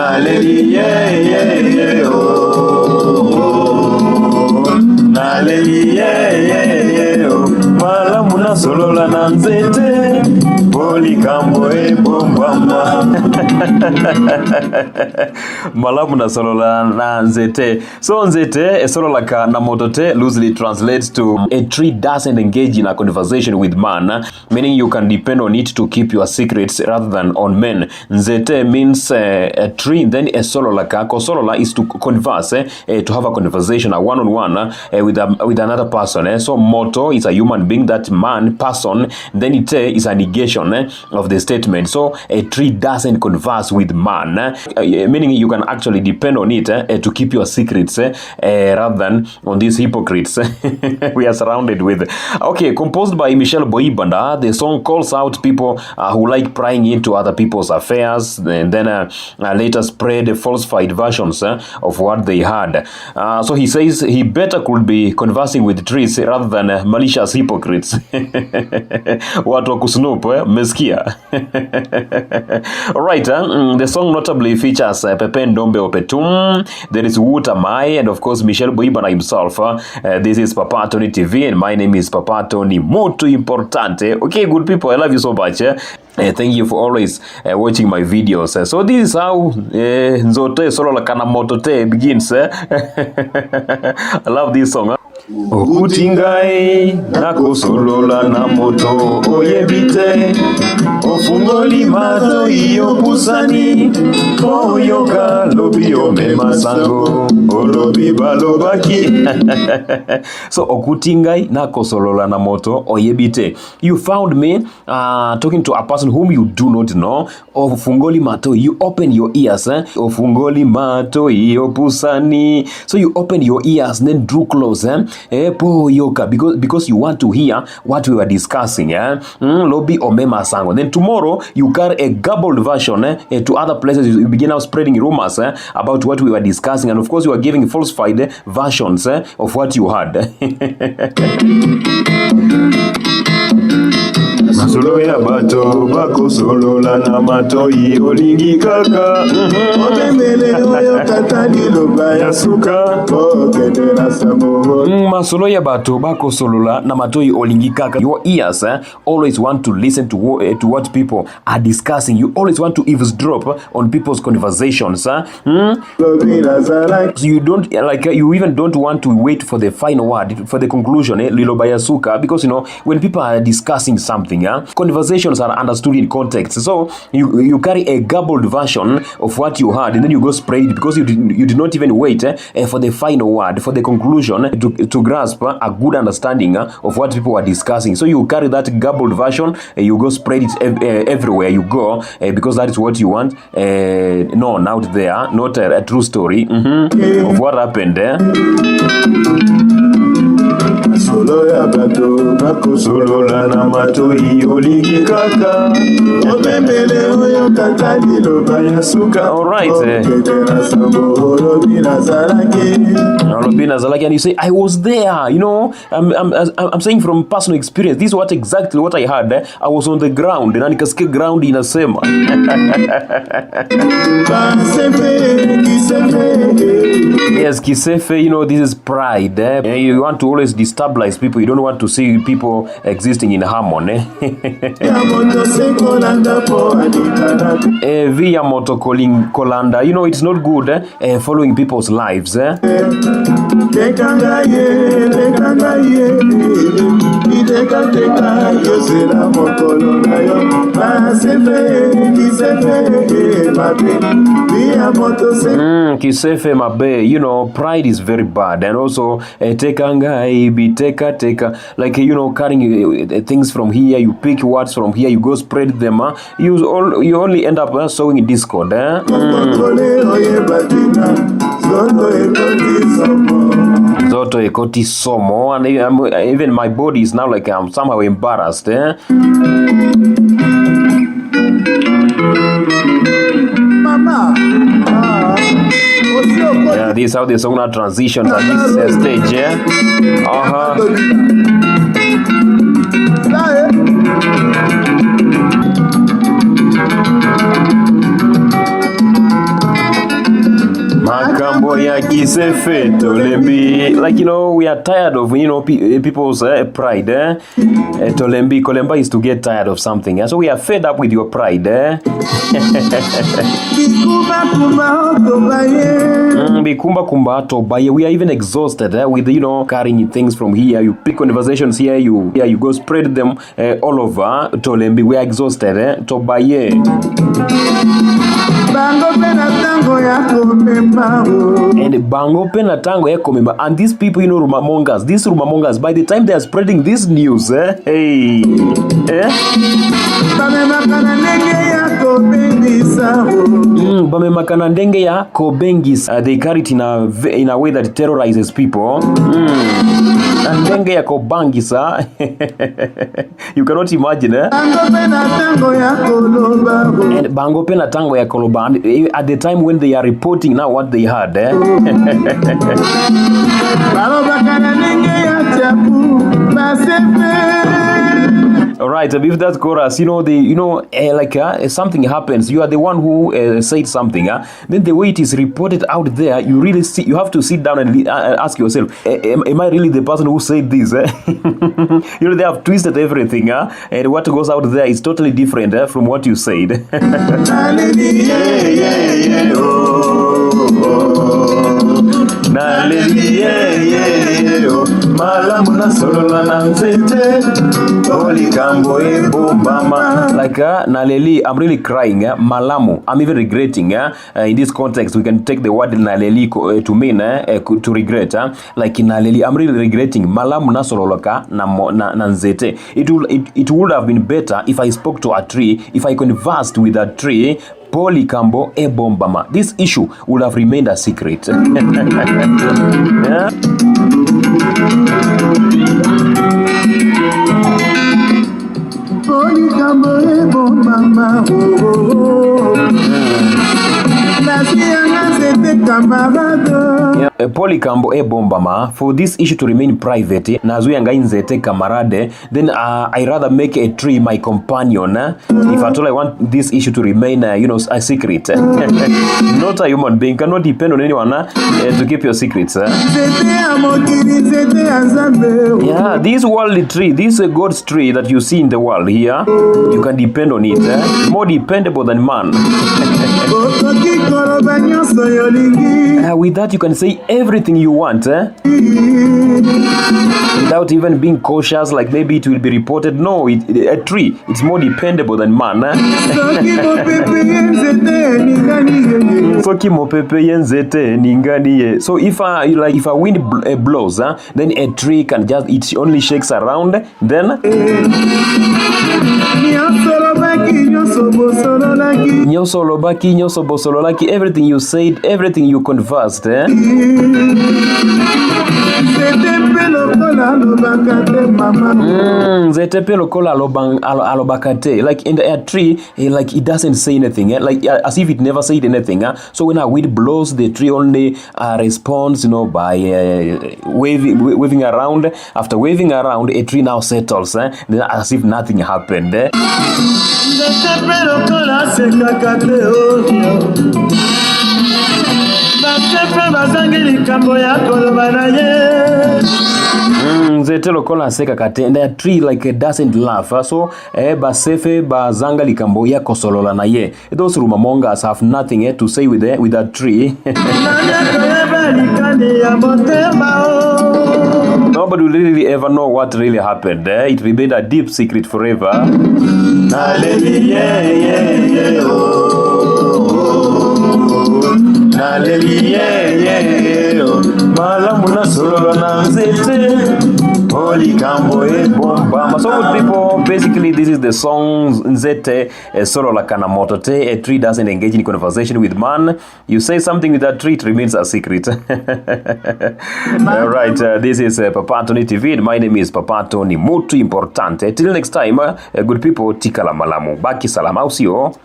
Naleli yeah yeah yeah oh. Naleli yeah yeah yeah oh. Malamu na solola na nzete Bolikambo bombama. Malamu na solola na nzete. So Nzete Esololaka na Moto loosely translates to a tree doesn't engage in a conversation with man, meaning you can depend on it to keep your secrets rather than on men. Nzete means a tree, then Esololaka. Kosolola is to converse, to have a conversation, a one-on-one with another person. So Moto is a human being, that man, person, then it is a negation of the statement. So a tree doesn't converse with man, meaning you can actually depend on it to keep your secrets rather than on these hypocrites we are surrounded with. Okay, composed by Boyibanda, the song calls out people who like prying into other people's affairs and then later spread falsified versions of what they had. So he says he better could be conversing with trees rather than malicious hypocrites. Watu wa kusnoop, meskia. Alright, the song notably features Pepe Ndombe Opetum, there is Wuta Mai, and of course Michelle Boyibanda himself. This is Papa Tony TV, and my name is Papa Tony. Muito importante. Okay, good people, I love you so much. Thank you for always watching my videos. So this is how Nzete Esololaka na Moto begins. I love this song. Okutingai nakosolola na Moto oyebite ofungoli mato iyo pusani oyoka lobi omema sango olobi balobaki. So okutingai nakosolola na Moto oyebite, you found me talking to a person whom you do not know. Ofungoli mato, you open your ears. Ofungoli mato iyo pusani, so you open your ears and then drew close. Because you want to hear what we were discussing. Lobby omema sango. Then tomorrow you carry a garbled version to other places. You begin now spreading rumors about what we were discussing, and of course you are giving falsified versions of what you heard. Masolo ya bato bako solola na matoi olingi kaka Otembele oyo katani loba ya suka Okende na samo. Masolo ya bato bako solola na matoi olingi kaka. Your ears always want to listen to what people are discussing. You always want to eavesdrop on people's conversations. So you don't you even don't want to wait for the final word, for the conclusion, liloba ya suka, because when people are discussing something, conversations are understood in context. So you carry a garbled version of what you heard, and then you go spread it because you did not even wait for the final word, for the conclusion, to grasp a good understanding of what people are discussing. So you carry that garbled version, you go spread it everywhere you go, because that is what you want known out there, not a true story of what happened there. Solo ya bato bako solola na matoi olingi kaka Obembele oyo katali loba ya suka. Alright, and you say, I was there, I'm saying from personal experience. This is exactly what I had. I was on the ground, na nikasikia ground inasema. Yes, kisefe, this is pride. You want to always destabilize people. You don't want to see people existing in harmony. Via Moto Kolanda, it's not good following people's lives. Kisefe mabe, pride is very bad, and also teka, like carrying things from here, you pick words from here, you go spread them, you only end up sowing in discord. Zoto ekoti somo, and even my body is now like I'm somehow embarrassed. Mama. Yeah, this is how the song now transitions at this stage, Kisefe Tolembi. Like, you know, we are tired of, you know, people's pride. Tolembi, Kolemba is to get tired of something. So we are fed up with your pride. Bikumba kumba tobaye. We are even exhausted with, you know, carrying things from here. You pick conversations here, you go spread them all over. Tolembi, we are exhausted. Tobaye. And bango pena tango ya komemba. And these people, you know, rumamongers, by the time they are spreading this news, hey, Bamemaka na ndenge ya kobengis. They carry it in a way that terrorizes people. Ndenge ya kobangisa. You cannot imagine, And bango pena tango ya koloba. At the time when they are reporting now what they had, All right, with that chorus, you know, something happens. You are the one who said something. Then the way it is reported out there, you have to sit down and ask yourself, am I really the person who said this? You know, they have twisted everything, and what goes out there is totally different from what you said. Like Naleli, I'm really crying. Malamu, I'm even regretting. In this context, we can take the word Naleli to mean to regret. Like Naleli, I'm really regretting. Malamu Esololaka na Nzete. It would have been better if I spoke to a tree, if I conversed with a tree. Poli Kambo e bombama. This issue would have remained a secret. Yeah. Poli Kambo e bombama. Polikambo e bombama. For this issue to remain private, Nazuyanga Nzete kamarade, then I rather make a tree my companion. If at all I want this issue to remain, you know, a secret. Not a human being cannot depend on anyone to keep your secrets. Yeah, this worldly tree, this God's tree that you see in the world here, you can depend on it. More dependable than man. With that, you can say everything you want, without even being cautious, like maybe it will be reported. No, a tree, it's more dependable than man. So if a wind blows, then a tree can just, it only shakes around, then everything you said, everything you conversed, like in a tree, like it doesn't say anything, like as if it never said anything. So when a wind blows, the tree only responds, you know, by waving around. After waving around, a tree now settles, as if nothing happened. Nzete lokola seka kate, and a tree like doesn't laugh. So basefe bazanga likambo ya kosolola na ye. Those rumamongas have nothing to say with that tree. Nobody will really ever know what really happened. It remained a deep secret forever. So good people, basically this is the song Nzete Esololaka na Moto. A tree doesn't engage in conversation with man. You say something with that tree, it remains a secret. Alright, this is Papa Tony TV, and my name is Papa Tony Moto Importante. Till next time, good people, tikala malamu. Baki salama, usio.